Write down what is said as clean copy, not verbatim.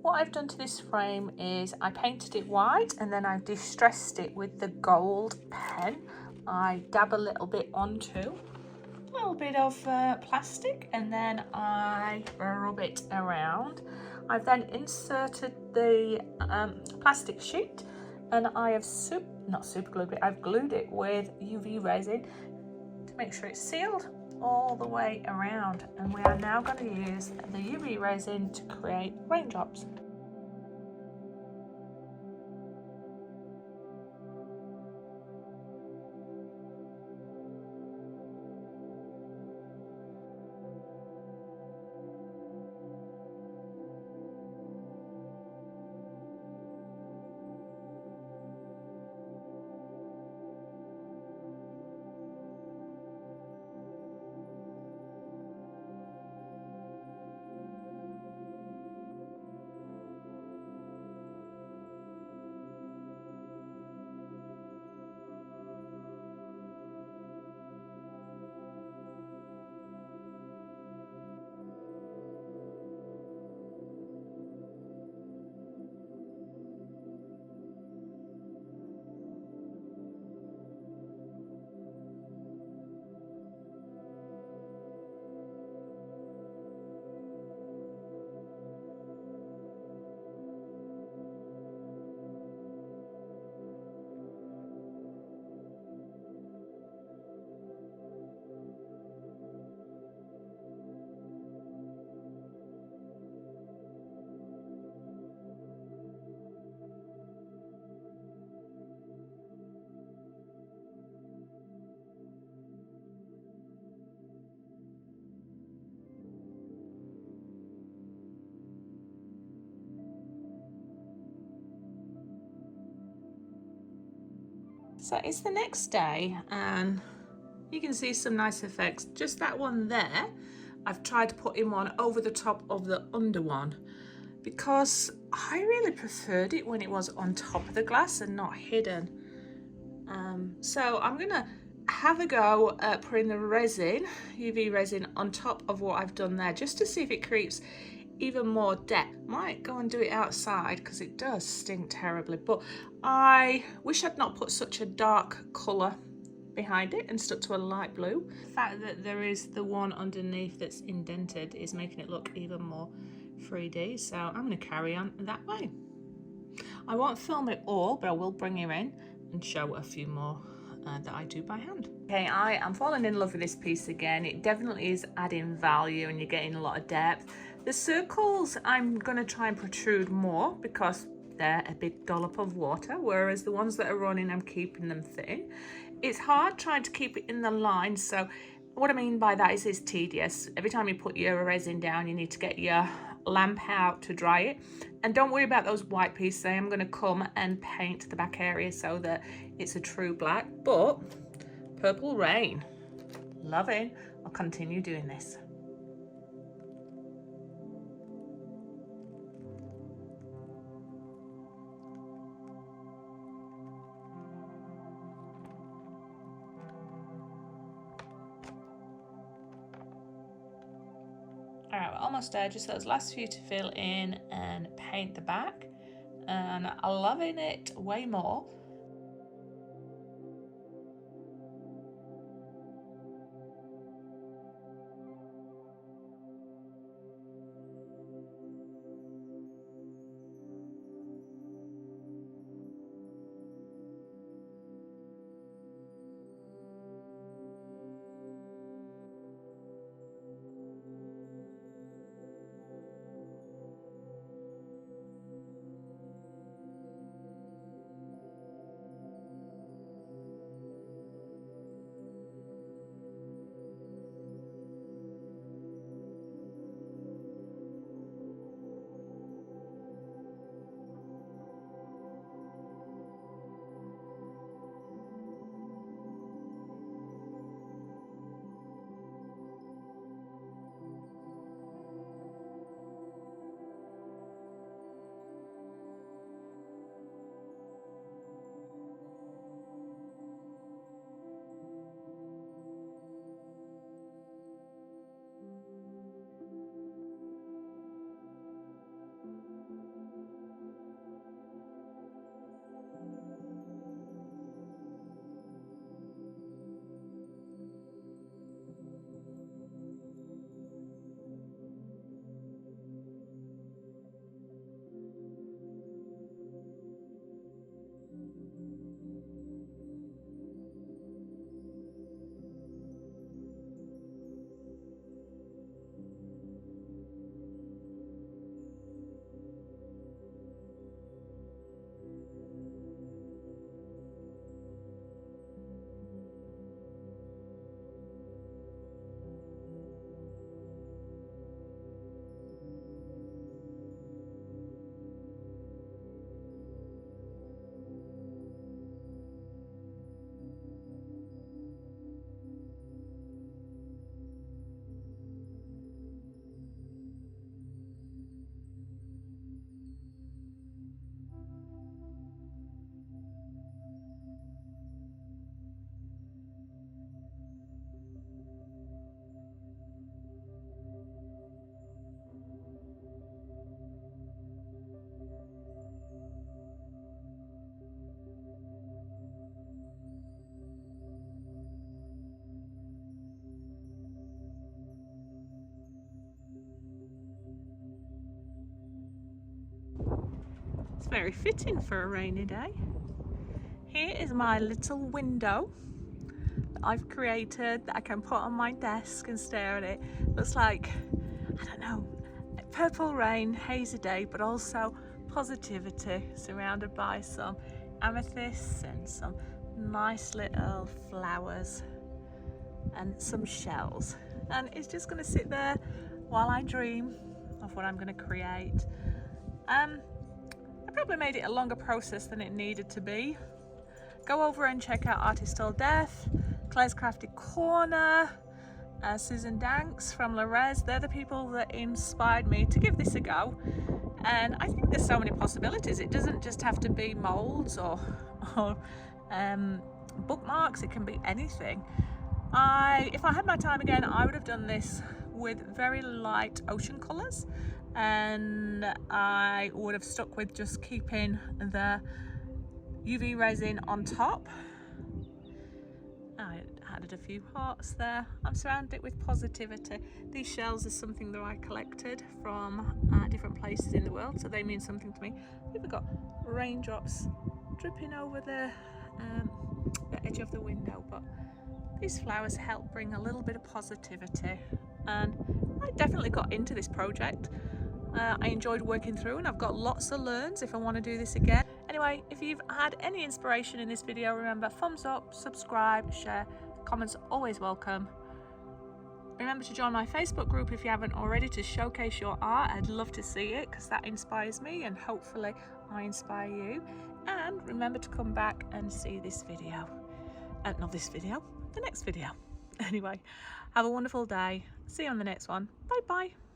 What I've done to this frame is I painted it white and then I've distressed it with the gold pen. I dab a little bit onto a little bit of plastic and then I rub it around. I've then inserted the plastic sheet and I have I've glued it with UV resin to make sure it's sealed all the way around, and we are now going to use the UV resin to create raindrops. So it's the next day and you can see some nice effects. Just that one there, I've tried to put in one over the top of the under one because I really preferred it when it was on top of the glass and not hidden. So I'm gonna have a go at putting the resin, UV resin, on top of what I've done there just to see if it creates even more depth. Might go and do it outside because it does stink terribly, but I wish I'd not put such a dark colour behind it and stuck to a light blue. The fact that there is the one underneath that's indented is making it look even more 3D, so I'm going to carry on that way. I won't film it all, but I will bring you in and show a few more that I do by hand. Okay, I am falling in love with this piece again. It definitely is adding value and you're getting a lot of depth. The circles I'm going to try and protrude more because they're a big dollop of water, whereas the ones that are running, I'm keeping them thin. It's hard trying to keep it in the line, so what I mean by that is it's tedious. Every time you put your resin down, you need to get your lamp out to dry it. And don't worry about those white pieces. I am going to come and paint the back area so that it's a true black, but Purple Rain, loving. I'll continue doing this. All right, we're almost there. Just those last few to fill in and paint the back, and I'm loving it way more. very fitting for a rainy day. Here is my little window that I've created that I can put on my desk and stare at it. Looks like, I don't know, purple rain, hazy day, but also positivity, surrounded by some amethysts and some nice little flowers and some shells. And it's just going to sit there while I dream of what I'm going to create. I probably made it a longer process than it needed to be. Go over and check out Artist Till Death, Claire's Crafty Corner, Susan Dancks from Resin. They're the people that inspired me to give this a go. And I think there's so many possibilities. It doesn't just have to be molds or bookmarks. It can be anything. If I had my time again, I would have done this with very light ocean colours, and I would have stuck with just keeping the UV resin on top. I added a few hearts there. I'm surrounded with positivity. These shells are something that I collected from different places in the world, so they mean something to me. We've got raindrops dripping over the edge of the window, but these flowers help bring a little bit of positivity, and I definitely got into this project. I enjoyed working through, and I've got lots of learns if I want to do this again. Anyway, if you've had any inspiration in this video, remember, thumbs up, subscribe, share, comments always welcome. Remember to join my Facebook group if you haven't already to showcase your art. I'd love to see it because that inspires me, and hopefully I inspire you. And remember to come back and see this video. Not this video, the next video. Anyway, have a wonderful day. See you on the next one. Bye bye.